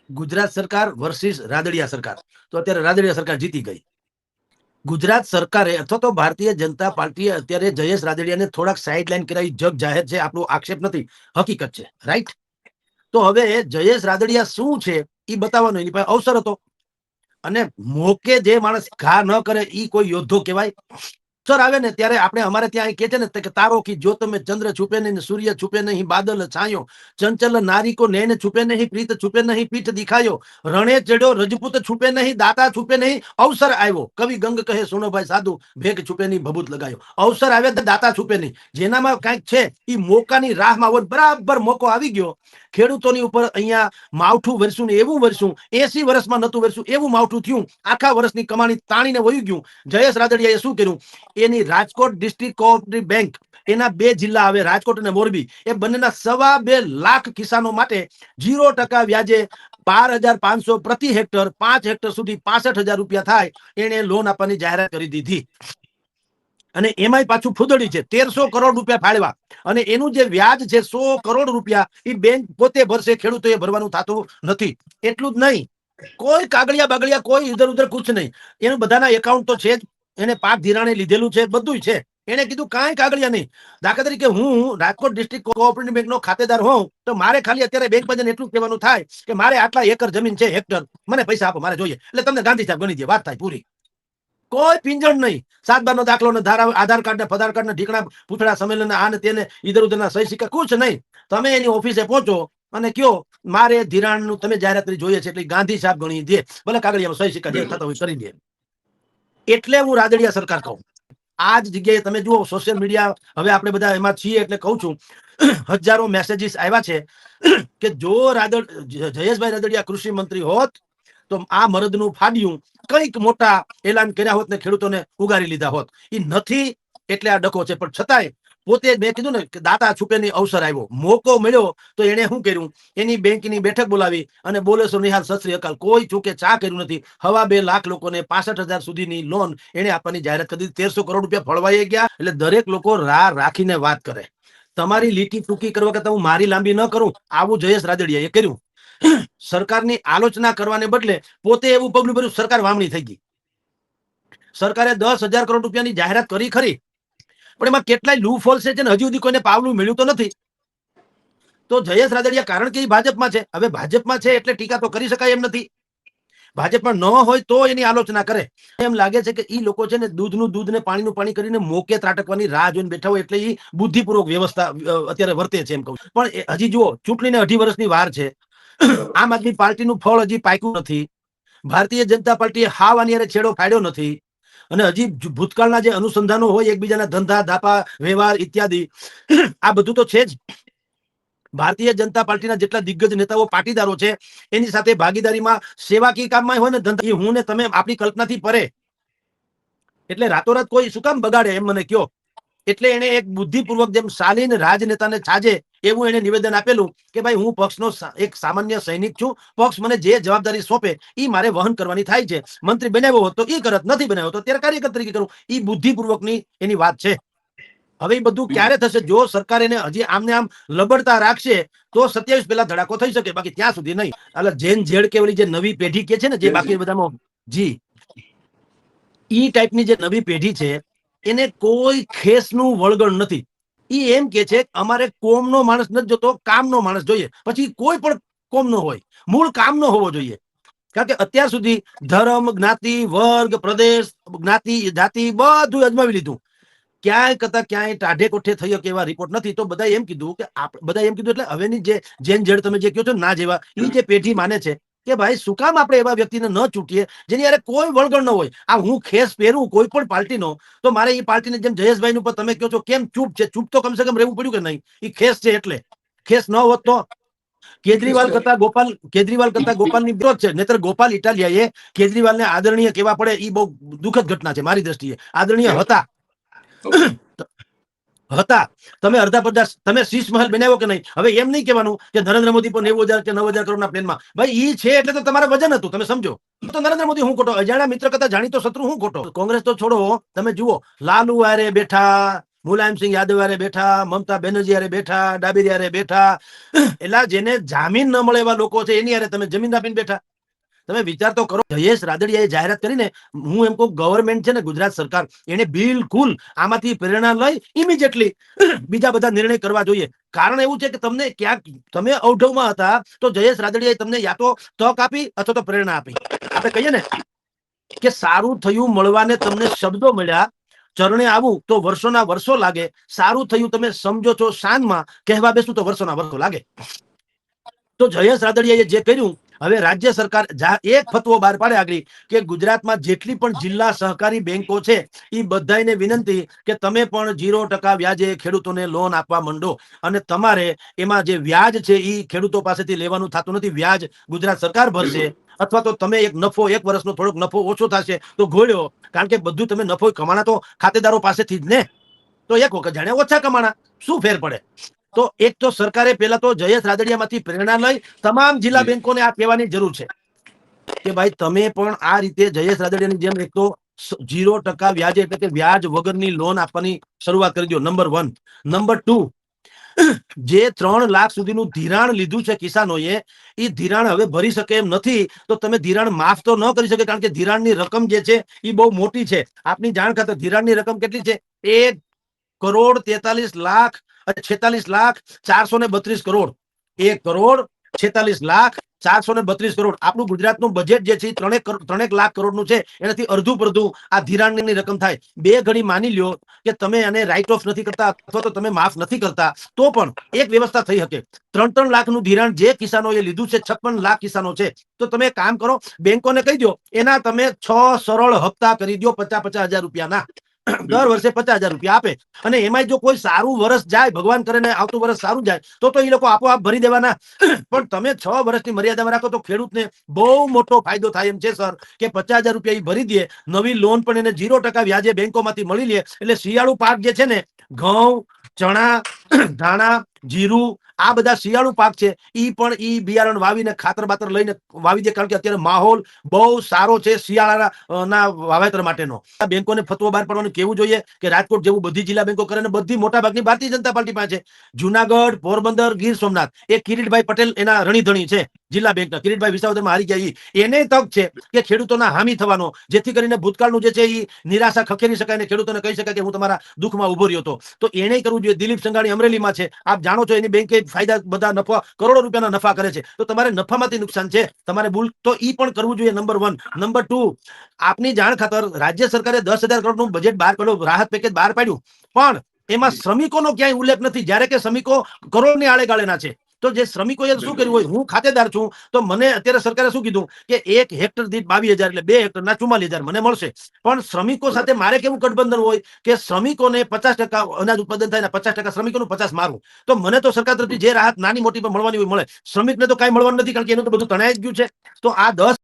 ગુજરાત સરકાર વર્સિસ રાદડિયા સરકાર. તો અત્યારે રાદડિયા સરકાર જીતી ગઈ. ગુજરાત સરકારે અથવા તો ભારતીય જનતા પાર્ટીએ અત્યારે જયેશ રાદડિયાને થોડાક સાઇડલાઇન કરાવી જગ જાહેર છે. આપણો આક્ષેપ નથી, હકીકત છે. રાઈટ. તો હવે જયેશ રાદડિયા શું છે એ બતાવવાનો એની પાસે અવસર હતો. અને મોકે જે માણસ ઘા ન કરે એ કોઈ યોદ્ધો કહેવાય? સર આવે ને ત્યારે આપણે અમારે ત્યાં કે છે ને કે તારો કી જો તમે ચંદ્ર છુપે નહીં, સૂર્ય છુપે નહીં, બાદલ છાયો, ચંચલ નારી કો નૈન છુપે નહીં, પ્રીત છુપે નહીં, પીઠ દિખાયો, રણે ચડ્યો રજપૂત છુપે નહીં, દાતા છુપે નહીં, અવસર આવ્યો કવિ ગંગ કહે સુનો ભાઈ સાધુ, ભેગ છુપે નહીં, ભભૂત લગાયો. અવસર આવે તો દાતા છુપે નહીં. જેનામાં કઈક છે એ મોકાની રાહમાં હોય, બરાબર મોકો આવી ગયો. ખેડૂતોની ઉપર અહીંયા માવઠું વરસ્યું ને એવું વરસ્યું, 80 વર્ષમાં નતું વરસ્યું એવું માવઠું થયું, આખા વર્ષની કમાણી તાણીને વહી ગયું. જયેશ રાદડિયાએ શું કર્યું? એની રાજકોટ ડિસ્ટ્રિક્ટ કોઓપરેટિવ બેંક, એના 2 જિલ્લા આવે રાજકોટ અને મોરબી, એ બંનેના 2.25 લાખ કિસાનો માટે 0% વ્યાજે 12,500 પ્રતિ હેક્ટર, 5 હેક્ટર સુધી 65,000 રૂપિયા થાય એને લોન આપવાની જાહેરાત કરી દીધી. અને એમાંય પાછું ફૂદડી છે, 1300 કરોડ રૂપિયા ફાળવા. અને એનું જે વ્યાજ છે 100 કરોડ રૂપિયા એ બેંક પોતે ભરશે, ખેડૂતોએ ભરવાનું થતું નથી. એટલું જ નહીં, કોઈ કાગળિયા બાગળિયા કોઈ ઇધર ઉધર કુછ નહીં. એનું બધાના એકાઉન્ટ તો છે જ, એને પાક ધિરાણે લીધેલું છે, બધું છે. એને કીધું કાંઈ કાગળિયા નહીં. દાખલા તરીકે હું રાજકોટ ડિસ્ટ્રિક્ટ કોઓપરેટિવ બેંકનો ખાતેદાર હોઉં તો મારે ખાલી અત્યારે બેંક માં એટલું કહેવાનું થાય કે મારે આટલા એકર જમીન છે, હેક્ટર, મને પૈસા આપો, મારે જોઈએ. એટલે તમને ગાંધી સાહેબ ગણી દે, વાત થાય પૂરી. કોઈ પિંજણ નહીં. 7 નો દાખલો ને આધાર કાર્ડ ને ફધાર કાર્ડ ને ઢીકણા પૂછડા સંમેલન આ ને તેને ઇધર ઉધરના સહી સિક્કા કુછ નહીં. તમે એની ઓફિસે પહોંચો અને કયો મારે ધિરાણનું તમે જાહેરાત જોઈએ છે એટલે ગાંધી સાહેબ ગણી દે, ભલે કાગળિયામાં સહી સિક્કા જે થતા હોય કરી દે. એટલે હું રાદડિયા સરકાર કહું. આ જ જગ્યાએ તમે જુઓ સોશિયલ મીડિયા, હવે આપણે બધા એમાં છીએ એટલે કહું છું, હજારો મેસેજીસ આવ્યા છે કે જો જયેશભાઈ રાદડિયા કૃષિ મંત્રી હોત તો આ મરદનું ફાડ્યું કંઈક મોટા એલાન કર્યા હોત ને ખેડૂતોને ઉગારી લીધા હોત. એ નથી એટલે આ ડખો છે. પણ છતાંય પોતે મેં કીધું ને કે દાતા છુપેની અવસર આવ્યો, મોકો મળ્યો તો એને શું કર્યું? એની બેંકની બેઠક બોલાવી અને બોલે સો નિહાલ સત શ્રી અકાલ, કોઈ ચૂકે ચા કર્યું નથી. 2.25 લાખ લોકોને 65,000 સુધીની લોન એને આપવાની જાહેરાત કરી દીધી. 1300 કરોડ રૂપિયા ફળવાઈ ગયા. એટલે દરેક લોકો રાહ રાખીને વાત કરે. તમારી લીટી ટૂંકી કરવા કરતા હું મારી લાંબી ન કરું, આવું જયેશ રાદડિયાએ કર્યું. સરકારની આલોચના કરવાને બદલે પોતે એવું પગલું ભર્યું, સરકાર વામણી થઈ ગઈ. સરકારે 10,000 કરોડ રૂપિયાની જાહેરાત કરી ખરી, પણ એમાં કેટલાય લૂપ હોલ છે ને હજી સુધી કોઈને પાવલું મળ્યું તો નથી. તો જયેશ રાદડિયા કારણ કે ભાજપમાં છે, હવે ભાજપમાં છે એટલે ટીકા તો કરી શકાય એમ નથી. ભાજપમાં ન હોય તો એની આલોચના કરે. એમ લાગે છે કે એ લોકો છે ને દૂધનું દૂધ ને પાણીનું પાણી કરીને મોકે ત્રાટકવાની રાહ જોઈને બેઠા હોય, એટલે એ બુદ્ધિપૂર્વક વ્યવસ્થા અત્યારે વર્તે છે એમ કહું. પણ હજી જુઓ, ચૂંટણીને 2.5 વર્ષની વાર છે. આમ આદમી પાર્ટીનું ફળ હજી પાક્યું નથી. ભારતીય જનતા પાર્ટીએ હાવ આની હારે છેડો ફાડ્યો નથી. અને હજી ભૂતકાળના જે અનુસંધાનો હોય એકબીજાના ધંધા ધાપા વ્યવહાર ઇત્યાદિ, આ બધું તો છે જ. ભારતીય જનતા પાર્ટીના જેટલા દિગ્ગજ નેતાઓ પાટીદારો છે એની સાથે ભાગીદારીમાં સેવાકીય કામમાં હોય ને ધંધા, એ હું ને તમે આપણી કલ્પનાથી પરે. એટલે રાતોરાત કોઈ શું કામ બગાડે એમ મને કયો. એટલે એને એક બુદ્ધિપૂર્વક જેમ શાલીન રાજનેતાને છાજે એવું એને નિવેદન આપેલું કે ભાઈ હું પક્ષનો એક સામાન્ય સૈનિક છું, પક્ષ મને જે જવાબદારી સોંપે એ મારે વહન કરવાની થાય છે. મંત્રી બનાવ્યો હોત તો એ કરત, નથી બનાવ્યો તો ત્યારે કાર્યકર તરીકે કરું. એ બુદ્ધિપૂર્વકની એની વાત છે. હવે એ બધું ક્યારે થશે? જો સરકાર એને હજી આમને આમ લબડતા રાખશે તો 27 પહેલા ધડાકો થઈ શકે, બાકી ત્યાં સુધી નહીં. એટલે જેન ઝેડ કે ઓલી જે નવી પેઢી કે છે ને, જે બાકી બધામાં જી ઈ ટાઈપની જે નવી પેઢી છે એને કોઈ ખેસનું વળગણ નથી. ઈ એમ કે છે અમારે કોમનો માણસ નથી જોતો, કામનો માણસ જોઈએ. પછી કોઈ પણ કોમનો હોય, મૂળ કામનો હોવો જોઈએ. કારણ કે અત્યાર સુધી ધર્મ, જ્ઞાતિ, વર્ગ, પ્રદેશ, જ્ઞાતિ, જાતિ બધું અજમાવી લીધું. ક્યાંય કરતા ક્યાંય ટાઢે કોઠે થયો કે એવા રિપોર્ટ નથી. તો બધા એમ કીધું કે બધા એમ કીધું એટલે હવેની જે જેન જેડ તમે જે કહો છો ના જેવા, એ જે પેઢી માને છે કે ભાઈ શું કામ આપણે એવા વ્યક્તિને ન ચૂંટીએ જેની યારે કોઈ વળગણ ન હોય. આ હું ખેસ પહેરું કોઈ પણ પાર્ટીનો તો મારે એ પાર્ટીને જેમ જયેશભાઈ ઉપર તમે કહો છો કેમ ચૂપ છે, ચૂપ તો કમસે કમ રહેવું પડ્યું કે નહીં? એ ખેસ છે એટલે. ખેસ ન હોત તો કેજરીવાલ કરતા ગોપાલની વિરોધ છે. નહીતર ગોપાલ ઇટાલિયાએ કેજરીવાલને આદરણીય કહેવા પડે એ બહુ દુઃખદ ઘટના છે મારી દ્રષ્ટિએ. આદરણીય હતા. તમે અડધા પડધા તમે શીશ મહેલ બનાવ્યો કે નહીં? હવે એમ નહીં કહેવાનું કે નરેન્દ્ર મોદી પર 90,000 કે 9,000 કરોડના પ્લેનમાં. ભાઈ ઈ છે એટલે તો તમારે વજન હતું, તમે સમજો. તો નરેન્દ્ર મોદી હું ખોટો? અજાણ્યા મિત્ર કરતા જાણીતો શત્રુ હું ખોટો? કોંગ્રેસ તો છોડો, તમે જુઓ લાલુ આરે બેઠા, મુલાયમસિંહ યાદવ હારે બેઠા, મમતા બેનર્જી હારે બેઠા, ડાબેરી હારે બેઠા, એટલે જેને જામીન ન મળે એવા લોકો છે એની હારે તમે જમીન આપીને બેઠા. તમે વિચાર તો કરો. જયેશ રાદડિયાએ જાહેરાત કરીને, હું એમ કહું ગવર્મેન્ટ છે ને ગુજરાત સરકાર, એને બિલકુલ આમાંથી પ્રેરણા લઈ ઇમિડિયેટલી બીજા બધા નિર્ણય કરવા જોઈએ. કારણ એવું છે કે તમને ક્યાંક તમે અવઢવમાં હતા તો જયેશ રાદડિયાએ તમને યા તો તક આપી અથવા તો પ્રેરણા આપી. આપણે કહીએ ને કે સારું થયું મળવાને તમને શબ્દો મળ્યા, ચરણે આવું તો વર્ષોના વર્ષો લાગે, સારું થયું તમે સમજો છો શાનમાં, કહેવા બેસું તો વર્ષોના વર્ષો લાગે. તો જયેશ રાદડિયાએ જે કર્યું, હવે રાજ્ય સરકાર એક ફતવો બહાર પાડે આગળ કે ગુજરાતમાં જેટલી પણ જિલ્લા સહકારી બેંકો છે એ બધાને વિનંતી કે તમે પણ 0% વ્યાજે ખેડૂતોને લોન આપવા માંડો, અને તમારે એમાં જે વ્યાજ છે એ ખેડૂતો પાસેથી લેવાનું થતું નથી, વ્યાજ ગુજરાત સરકાર ભરશે, અથવા તો તમે એક નફો, એક વર્ષનો થોડોક નફો ઓછો થશે તો ઘોડ્યો, કારણ કે બધું તમે નફો કમાણા તો ખાતેદારો પાસેથી જ ને. તો એક વખત જાણે ઓછા કમાણા, શું ફેર પડે? તો એક તો સરકારે પહેલા તો જયેશ રાદડિયામાંથી પ્રેરણા લઈ તમામ જિલ્લા બેંકોને આ કહેવાની જરૂર છે કે ભાઈ તમે પણ આ રીતે જયેશ રાદડિયાની જેમ એક તો 0% વ્યાજે એટલે કે વ્યાજ વગરની લોન આપવાની શરૂઆત કરી દો. નંબર 1. નંબર 2, જે 3 લાખ સુધીનું ધિરાણ લીધું છે કિસાનોએ, એ ધિરાણ હવે ભરી શકે એમ નથી, તો તમે ધિરાણ માફ તો ન કરી શકે, કારણ કે ધિરાણની રકમ જે છે એ બહુ મોટી છે. આપની જાણ ખાતર ધિરાણની રકમ કેટલી છે? 1,43,46,432 કરોડ. 1,46,432 કરોડ. આપણું ગુજરાતનું બજેટ જે છે 3 લાખ કરોડનું છે, એનાથી અડધું પડધું આ ધિરાણની રકમ થાય. બે ઘડી માની લ્યો કે તમે આને રાઇટ ઓફ નથી કરતા અથવા તો તમે માફ નથી કરતા, તો પણ એક વ્યવસ્થા થઈ શકે. 3 લાખનું ધિરાણ જે કિસાનોએ લીધું છે, 56 લાખ કિસાનો છે, તો તમે કામ કરો, બેંકોને કહી દો એના તમે 6 સરળ હપ્તા કરી દો 50,000 રૂપિયાના. દર વર્ષે 50,000 રૂપિયા આપે, અને એમાં જો કોઈ સારું વર્ષ જાય, ભગવાન કરે ને આવતું વર્ષ સારું જાય, તો એ લોકો આપોઆપ ભરી દેવાના. પણ તમે 6 વર્ષની મર્યાદામાં રાખો તો ખેડૂતને બહુ મોટો ફાયદો થાય એમ છે સર, કે 50,000 રૂપિયા એ ભરી દે, નવી લોન પણ એને 0% વ્યાજે બેંકોમાંથી મળી લે. એટલે શિયાળુ પાક જે છે ને, ઘઉં, ચણા, ધાણા, જીરું, આ બધા શિયાળુ પાક છે, ઈ પણ ઈ બિયારણ વાવીને ખાતર બાતર લઈને વાવી દે, કારણ કે અત્યારે માહોલ બહુ સારો છે શિયાળાના વાવેતર માટેનો. બેંકોને ફતવો બહાર પાડવાનું કેવું જોઈએ કે રાજકોટ જેવું બધી જિલ્લા બેંકો કરે, ને બધી મોટાભાગની ભારતીય જનતા પાર્ટી પાસે. જુનાગઢ, પોરબંદર, ગીર સોમનાથ, એ કિરીટભાઈ પટેલ એના રણીધણી છે જિલ્લા બેંકના. કિરીટભાઈ વિસાવદરમાં હારી ગયા, એને તક છે કે ખેડૂતોના હામી થવાનો, જેથી કરીને ભૂતકાળનું જે છે એ નિરાશા ખખેરી શકાય અને ખેડૂતોને કહી શકાય કે હું તમારા દુઃખમાં ઉભો રહ્યો હતો. તો એને કરવું જોઈએ. દિલીપ સંઘાણી અમરેલીમાં છે, આપ જાણો છો, એની બેંકે ફાયદા બધા નફા, કરોડો રૂપિયાના નફા કરે છે. તો તમારે નફામાંથી નુકસાન છે, તમારે ભૂલ તો ઈ પણ કરવું જોઈએ. નંબર 1. નંબર 2, આપની જાણ ખાતર રાજ્ય સરકારે 10,000 કરોડનું બજેટ બહાર પાડ્યું, રાહત પેકેજ બહાર પાડ્યું, પણ એમાં શ્રમિકોનો ક્યાંય ઉલ્લેખ નથી, જ્યારે કે શ્રમિકો કરોડની આળેગાળેના છે. તો જે શ્રમિકોએ શું કર્યું હોય, હું ખાતેદાર છું, તો મને અત્યારે સરકારે શું કીધું કે 1 હેક્ટર દીઠ 22,000 એટલે 2 હેક્ટરના 44,000 મને મળશે. પણ શ્રમિકો સાથે મારે કેવું ગઠબંધન હોય કે શ્રમિકોને 50% અનાજ ઉત્પાદન થાય ને 50% શ્રમિકોનું 50 મારું. તો મને તો સરકાર તરફથી જે રાહત નાની મોટી પણ મળવાની હોય મળે, શ્રમિકને તો કાંઈ મળવાનું નથી, કારણ કે એનું તો બધું તણાઈ જ ગયું છે. તો આ 10